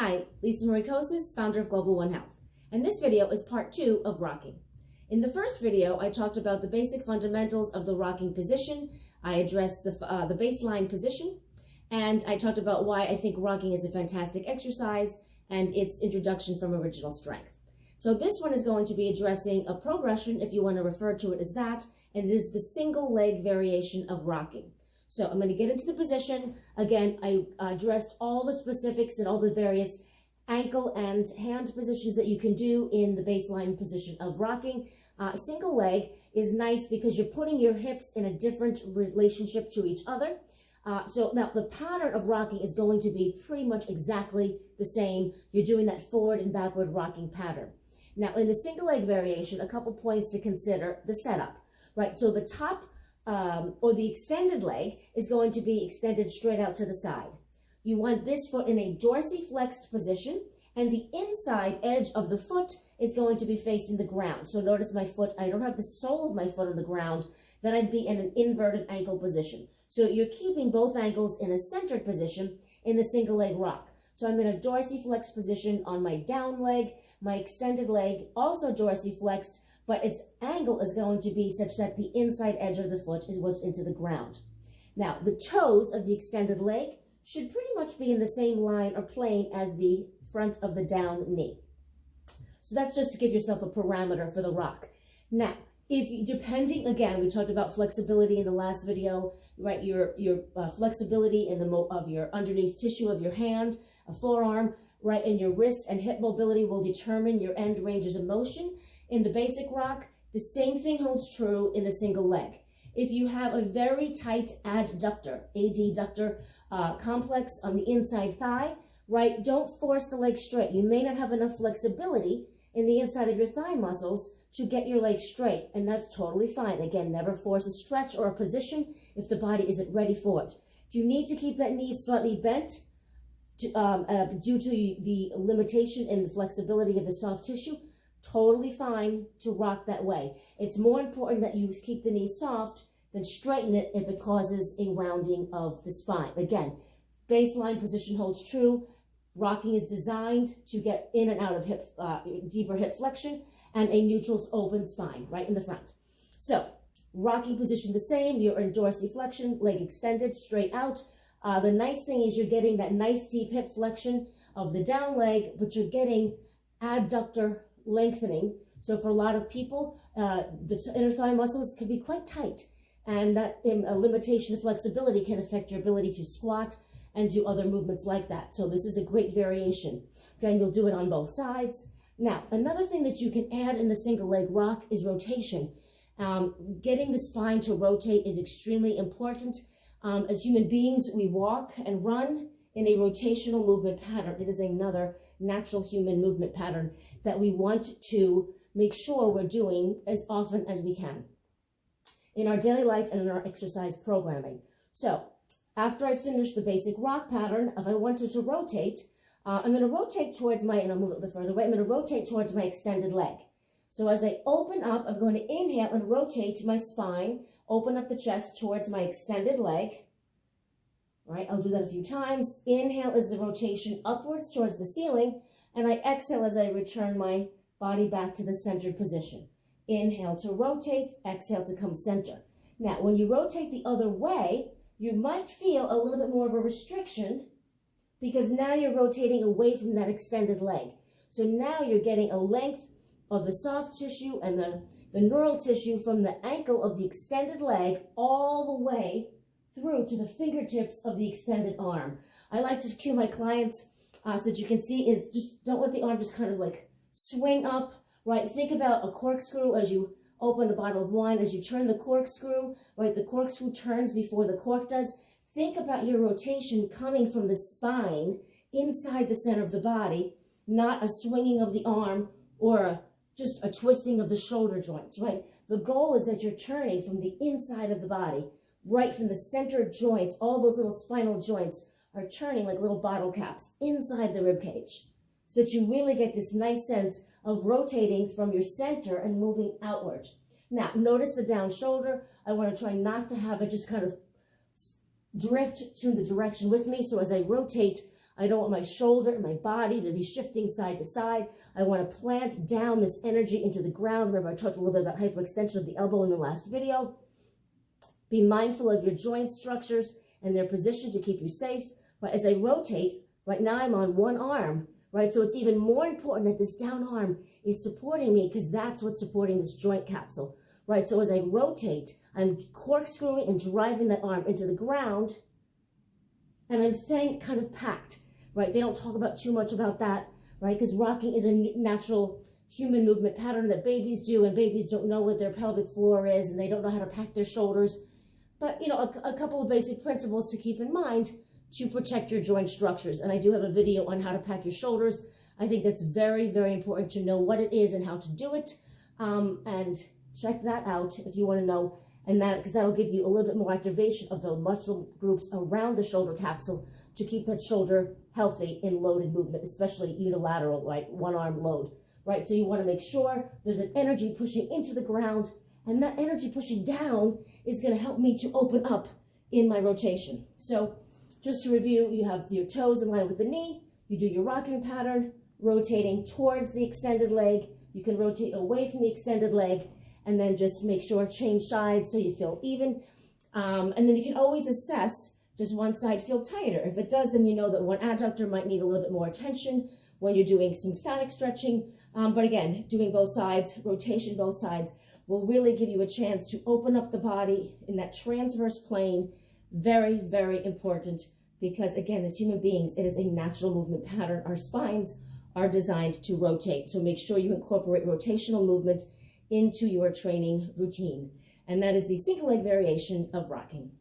Hi, Lisa Marie Kosis, founder of Global One Health, and this video is part 2 of rocking. In the first video, I talked about the basic fundamentals of the rocking position. I addressed the baseline position, and I talked about why I think rocking is a fantastic exercise and its introduction from original strength. So this one is going to be addressing a progression, if you want to refer to it as that, and it is the single leg variation of rocking. So I'm going to get into the position. Again, I addressed all the specifics and all the various ankle and hand positions that you can do in the baseline position of rocking. Single leg is nice because you're putting your hips in a different relationship to each other. So now the pattern of rocking is going to be pretty much exactly the same. You're doing that forward and backward rocking pattern. Now in the single leg variation, a couple points to consider: the setup, right? So the top or the extended leg is going to be extended straight out to the side. You want this foot in a dorsiflexed position, and the inside edge of the foot is going to be facing the ground. So notice my foot, I don't have the sole of my foot on the ground, then I'd be in an inverted ankle position. So you're keeping both ankles in a centered position in the single leg rock. So I'm in a dorsiflexed position on my down leg, my extended leg also dorsiflexed, but its angle is going to be such that the inside edge of the foot is what's into the ground. Now, the toes of the extended leg should pretty much be in the same line or plane as the front of the down knee. So that's just to give yourself a parameter for the rock. Now, depending, again, we talked about flexibility in the last video, right? Your flexibility in of your underneath tissue of your hand, a forearm, right? And your wrist and hip mobility will determine your end ranges of motion. In the basic rock, the same thing holds true in the single leg. If you have a very tight adductor complex on the inside thigh, right, don't force the leg straight. You may not have enough flexibility in the inside of your thigh muscles to get your leg straight, and that's totally fine. Again, never force a stretch or a position if the body isn't ready for it. If you need to keep that knee slightly bent due to the limitation in the flexibility of the soft tissue, totally fine to rock that way. It's more important that you keep the knee soft than straighten it if it causes a rounding of the spine. Again, baseline position holds true. Rocking is designed to get in and out of deeper hip flexion and a neutral open spine right in the front. So rocking position the same. You're in dorsiflexion, leg extended, straight out. The nice thing is you're getting that nice deep hip flexion of the down leg, but you're getting adductor lengthening. So for a lot of people, the inner thigh muscles can be quite tight, and that a limitation of flexibility can affect your ability to squat and do other movements like that. So this is a great variation. Again, you'll do it on both sides. Now, another thing that you can add in the single leg rock is rotation. Getting the spine to rotate is extremely important. As human beings, we walk and run in a rotational movement pattern. It is another natural human movement pattern that we want to make sure we're doing as often as we can in our daily life and in our exercise programming. So after I finish the basic rock pattern, if I wanted to rotate, I'm going to rotate towards and I'll move it a bit further away, I'm going to rotate towards my extended leg. So as I open up, I'm going to inhale and rotate my spine, open up the chest towards my extended leg. All right, I'll do that a few times. Inhale is the rotation upwards towards the ceiling, and I exhale as I return my body back to the centered position. Inhale to rotate, exhale to come center. Now, when you rotate the other way, you might feel a little bit more of a restriction because now you're rotating away from that extended leg. So now you're getting a length of the soft tissue and the neural tissue from the ankle of the extended leg all the way through to the fingertips of the extended arm. I like to cue my clients so that you can see is just don't let the arm just kind of like swing up, right? Think about a corkscrew as you open a bottle of wine. As you turn the corkscrew, right? The corkscrew turns before the cork does. Think about your rotation coming from the spine inside the center of the body, not a swinging of the arm or just a twisting of the shoulder joints, right? The goal is that you're turning from the inside of the body, right from the center joints. All those little spinal joints are turning like little bottle caps inside the rib cage, so that you really get this nice sense of rotating from your center and moving outward. Now, notice the down shoulder. I want to try not to have it just kind of drift to the direction with me. So as I rotate, I don't want my shoulder and my body to be shifting side to side. I want to plant down this energy into the ground. Remember, I talked a little bit about hyperextension of the elbow in the last video. Be mindful of your joint structures and their position to keep you safe. But as I rotate, right now I'm on one arm, right? So it's even more important that this down arm is supporting me because that's what's supporting this joint capsule, right? So as I rotate, I'm corkscrewing and driving that arm into the ground, and I'm staying kind of packed, right? They don't talk about too much about that, right? Because rocking is a natural human movement pattern that babies do, and babies don't know what their pelvic floor is, and they don't know how to pack their shoulders. But, you know, a couple of basic principles to keep in mind to protect your joint structures. And I do have a video on how to pack your shoulders. I think that's very, very important to know what it is and how to do it. And check that out if you want to know. And that, because that'll give you a little bit more activation of the muscle groups around the shoulder capsule to keep that shoulder healthy in loaded movement, especially unilateral, right? One arm load, right? So you want to make sure there's an energy pushing into the ground, and that energy pushing down is going to help me to open up in my rotation. So just to review, you have your toes in line with the knee, you do your rocking pattern, rotating towards the extended leg. You can rotate away from the extended leg, and then just make sure change sides so you feel even. And then you can always assess, does one side feel tighter? If it does, then you know that one adductor might need a little bit more attention when you're doing some static stretching. But again, doing both sides, rotation both sides, will really give you a chance to open up the body in that transverse plane. Very, very important, because again, as human beings, it is a natural movement pattern. Our spines are designed to rotate. So make sure you incorporate rotational movement into your training routine. And that is the single leg variation of rocking.